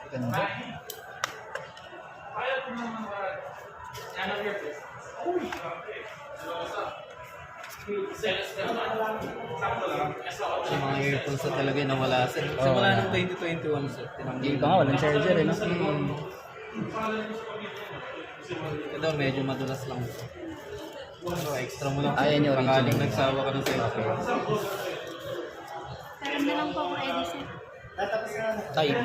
Ganda. Yung mga earphones na talaga yung nawala sir. Simula ng 2021 sir. Yung iba nga, walang charger eh, no? Ito medyo madulas lang. So, extra mo lang. Ayan yung original. Pakaling nagsawa ka ng cellphone. Pero na lang po ako edit sir. Type.